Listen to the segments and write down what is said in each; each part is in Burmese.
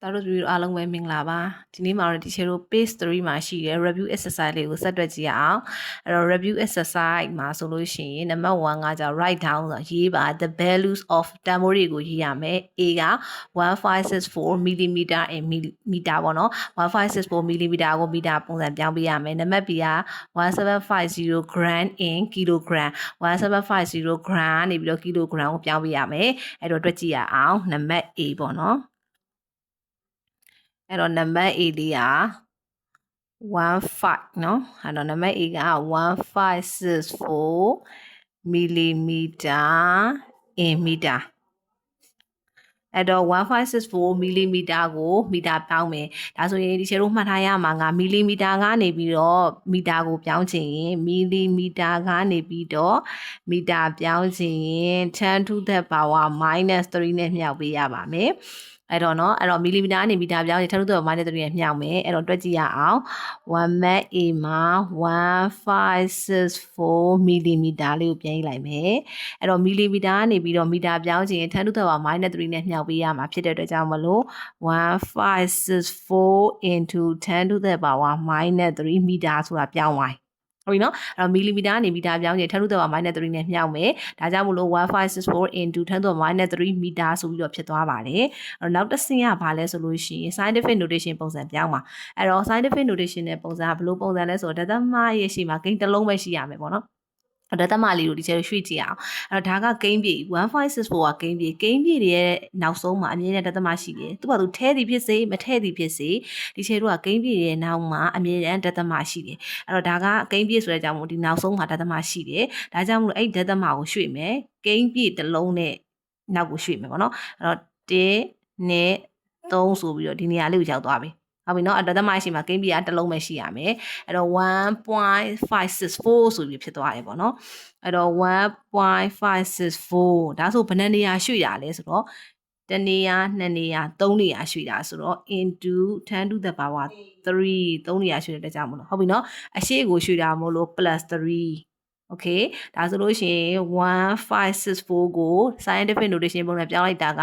တော်တို့ပြီးအားလုံးပဲမင်္ဂလာပါဒီနေ့မှာတော့ဒီချေတို့ page 3မှာရှိတဲ့ review exercise လေးကိုဆက်တွက်ကြည့်ရအောင်အဲ့တော့ review exercise မှာဆိုလို့ရှိရင်နံပါတ်1ကじゃ write down ဆိုရေးပါ the values of တန်ဖိုးတွေကိုရေးရမယ် A က1564 mm in meter ပေါ့နော်1564 mm ကိုမီတာပုံစံပြောင်းပေးရမယ်နံပါတ် B က1750 gram in kilogram 1750 gram နေပြီးတော့ kilogram ကိုပြောင်းပေးရမယ်အဲ့တော့တွက်ကြည့်ရအောင်နံပါတ် A ပေါ့နော်အဲ့တော့နံပါတ် A လေးက15เนาะအဲ့တော့နံပါတ် A က1564 millimeter in meter အဲ့တော့1564 millimeter ကိုမီတာပြောင်းမယ်ဒါဆိုရင်ဒီချေတို့မှတ်ထားရမှာကမီလီမီတာကနေပြီးတော့မီတာကိုပြောင်းချင်ရင်မီလီမီတာကနေပြီးတော့မီတာပြောင်းချင်ရင်10 to the power -3 နဲ့မြောက်ပေးရပါမယ်အဲ့တော့เนาะအဲ့တော့မီလီမီတာကနေမီတာပြောင်းရင်10 to the power -3နဲ့မြောက်မယ်အဲ့တော့တွက်ကြည့်ရအောင်1 mat A မှာ1564 millimeter လေးကိုပြန်ရေးလိုက်မယ်အဲ့တော့မီလီမီတာကနေပြီးတော့မီတာပြောင်းချင်10 to the power -3နဲ့မြောက်ပေးရမှာဖြစ်တဲ့အတွက်ကြောင့်မလို့1564 into 10 to the power -3 မီတာဆိုတာပြောင်းသွားဟုတ်ပြီနော်အဲ့တော့မီလီမီတာကနေမီတာပြောင်းရင်10 to the power -3နဲ့မြောက်မယ်ဒါကြောင့်မလို့1564 into 10 to the power -3 မီတာဆိုပြီးတော့ဖြစ်သွားပါတယ်အဲ့တော့နောက်တစ်ဆင့်ကဘာလဲဆိုလို့ရှိရင် scientific notation ပုံစံပြောင်းပါအဲ့တော့ scientific notation နဲ့ပုံစံကဘယ်လိုပုံစံလဲဆိုတော့ဒသမရဲ့ရှိမှာဂိမ်းတစ်လုံးပဲရှိရမယ်ပေါ့နော်ဒသမလေးကိုဒီချေရွှေ့ကြည့်အောင်အဲ့တော့ဒါကဂိမ်းပြေ1564ကဂိမ်းပြေတွေရဲ့နောက်ဆုံးမှာအမြဲတမ်းဒသမရှိတယ်သူကသူထဲသည်ဖြစ်စေမထဲသည်ဖြစ်စေဒီချေတို့ကဂိမ်းပြေရဲ့နောက်မှာအမြဲတမ်းဒသမရှိတယ်အဲ့တော့ဒါကဂိမ်းပြေဆိုတဲ့ကြောင့်မို့ဒီနောက်ဆုံးမှာဒသမရှိတယ်ဒါကြောင့်မို့အဲ့ဒသမကိုရွှေ့မယ်ဂိမ်းပြေတစ်လုံးနဲ့နောက်ကိုရွှေ့မယ်ပေါ့နော်အဲ့တော့1နဲ့3ဆိုပြီးတော့ဒီနေရာလေးကိုရောက်သွားပြီဟုတ်ပြီเนาะအတသမရှိမှာဂိမ်းဘီကတစ်လုံးပဲရှိရမယ်အဲ့တော့1.564ဆိုပြီးဖြစ်သွားတယ်ပေါ့เนาะအဲ့တော့1.564ဒါဆိုဘယ်နှနေရာရွှေ့ရလဲဆိုတော့တနေရာ2နေရာ3နေရာရွှေ့တာဆိုတော့ into 10 to the power 3နေရာရွှေ့တဲ့ကြောင့်မလို့ဟုတ်ပြီเนาะအရှိကိုရွှေ့တာမို့လို့ +3 okay ဒါဆိုလို့ရှိရင်1564ကို scientific notation ပုံနဲ့ပြောင်းလိုက်တာက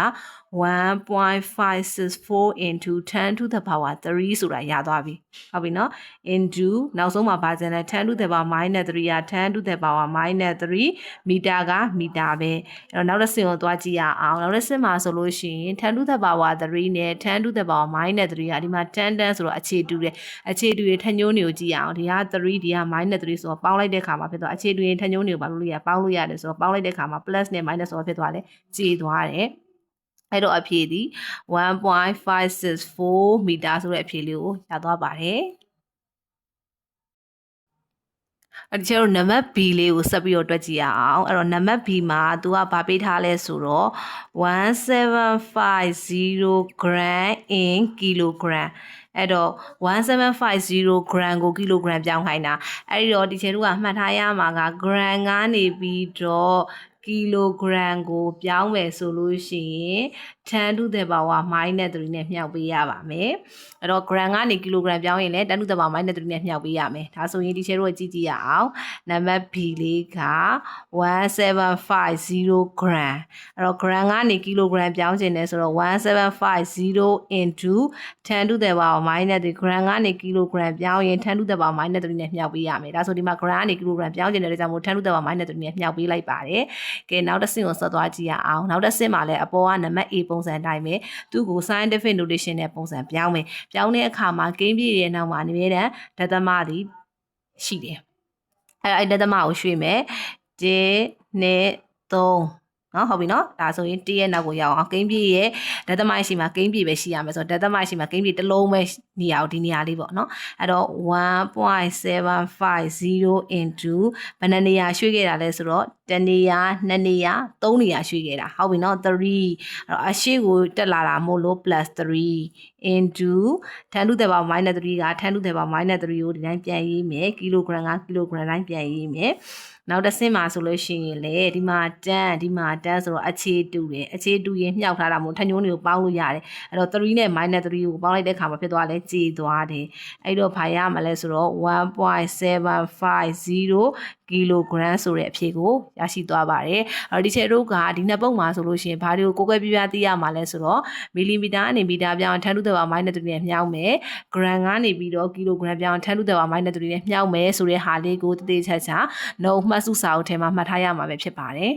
1.564 into 10 to the power 3ဆိုတာရသွားပြီဟုတ်ပြီเนาะ into နောက်ဆုံးမှာပါကျန်တဲ့10 to the power -3က10 to the power -3 မီတာကမီတာပဲအဲ့တော့နောက်တစ်ဆင့်ကိုသွားကြည့်ရအောင်နောက်တစ်ဆင့်မှာဆိုလို့ရှိရင်10 to the power 3နဲ့10 to the power -3ကဒီမှာ10ဆိုတော့အခြေတူတယ်အခြေတူရင်ထညိုးနေကိုကြည့်ရအောင်ဒီက3ဒီက-3ဆိုတော့ပေါင်းလိုက်တဲ့ခါမှာဖြစ်သွားအခြေတူရင်ထညိုးနေကိုဘာလို့လဲပေါင်းလို့ရတယ်ဆိုတော့ပေါင်းလိုက်တဲ့ခါမှာ plus နဲ့ minus ဆိုတော့ဖြစ်သွားတယ်ကျေသွားတယ်အဲ့တော့အဖြေဒီ1.564 မီတာဆိုတဲ့အဖြေလေးကိုရသွားပါတယ်အဲ့ဒီကျတော့နံပါတ် B လေးကိုဆက်ပြီးတော့တွက်ကြည့်ရအောင်အဲ့တော့နံပါတ် B မှာသူကဗာပေးထားလဲဆိုတော့1750 gram in kilogram အဲ့တော့1750 gram ကို kilogram ပြောင်းခိုင်းတာအဲ့ဒီတော့ဒီချေတို့ကမှတ်ထားရမှာက gram ကနေပြီးတော့ kilogram ကိုပြောင်းမယ်ဆိုလို့ရှိရင်10 to the power -3နဲ့မြောက်ပေးရပါမယ်အဲ့တော့ gram ကနေ kilogram ပြောင်းရင်လည်း10 to the power -3နဲ့မြောက်ပေးရမယ်ဒါဆိုရင်ဒီချေတို့ကြည့်ကြည့်ရအောင်နံပါတ် B လေးက1750 gram အဲ့တော့ gram ကနေ kilogram ပြောင်းခြင်းလဲဆိုတော့1750 into 10 to the power -3 gram ကနေ kilogram ပြောင်းရင်10 to the power -3နဲ့မြောက်ပေးရမယ်ဒါဆိုဒီမှာ gram ကနေ kilogram ပြောင်းခြင်းတဲ့ကြောင့်မို့10 to the power -3နဲ့မြောက်ပေးလိုက်ပါတယ်ကဲနောက်တစ်ဆင့်ကိုဆက်သွားကြည့်ရအောင်နောက်တစ်ဆင့်မှာလည်းအပေါ်ကနံပါတ် A ပုံစံတိုင်းပဲသူ့ကို scientific notation နဲ့ပုံစံပြောင်းမယ်ပြောင်းတဲ့အခါမှာဂိမ်းပြည့်ရဲ့နောက်မှာအမြဲတမ်းဒသမသည်ရှိတယ်အဲ့ဒသမကိုရွှေ့မယ်1နဲ့3နော်ဟုတ်ပြီနော်ဒါဆိုရင်1ရဲ့နောက်ကိုရအောင်ဂိမ်းပြည့်ရဲ့ဒသမရှိမှာဂိမ်းပြည့်ပဲရှိရမယ်ဆိုတော့ဒသမရှိမှာဂိမ်းပြည့်တစ်လုံးပဲနေရာကိုဒီနေရာလေးပေါ့နော်အဲ့တော့1.750 into ဘယ်နှနေရာရွှေ့ခဲ့တာလဲဆိုတော့1နေရာ2နေရာ3နေရာရွှေ့ခဲ့တာဟုတ်ပြီနော်3အဲ့တော့အရှိကိုတက်လာတာမို့လို့ +3 into 10 to the power -3က10 to the power -3ကိုဒီတိုင်းပြန်ရေးမယ်ကီလိုဂရမ်ကကီလိုဂရမ်တိုင်းပြန်ရေးမယ် နောက်တစ်ဆင့်မှာဆိုလို့ရှိရင်လေဒီမှာတန်းဆိုတော့အခြေတူတယ်အခြေတူရင်မြှောက်ထားတာမို့ထညိုးတွေကိုပေါင်းလို့ရတယ်အဲ့တော့3နဲ့ -3 ကိုပေါင်းလိုက်တဲ့အခါမှာဖြစ်သွားလဲကြေသွားတယ်အဲ့တော့ဘာရမလဲဆိုတော့ 1.750 ကီလိုဂရမ်ဆိုတဲ့အဖြေကိုရရှိသွားပါတယ်အဲ့တော့ဒီချက်တို့ကဒီနှစ်ပုံမှာဆိုလို့ရှိရင်ဘာတွေကိုကိုယ်ကွယ်ပြပြသိရမှာလဲဆိုတော့မီလီမီတာကနေမီတာပြောင်း10 to the power -3 နဲ့မြှောက်မယ်ဂရမ်ကနေပြီးတော့ကီလိုဂရမ်ပြောင်း10 to the power -3 နဲ့မြှောက်မယ်ဆိုတဲ့ဟာလေးကိုတည်တည်ချာချာနှုတ်မှတ်စုစာအုပ်ထဲမှာမှတ်ထားရမှာပဲဖြစ်ပါတယ်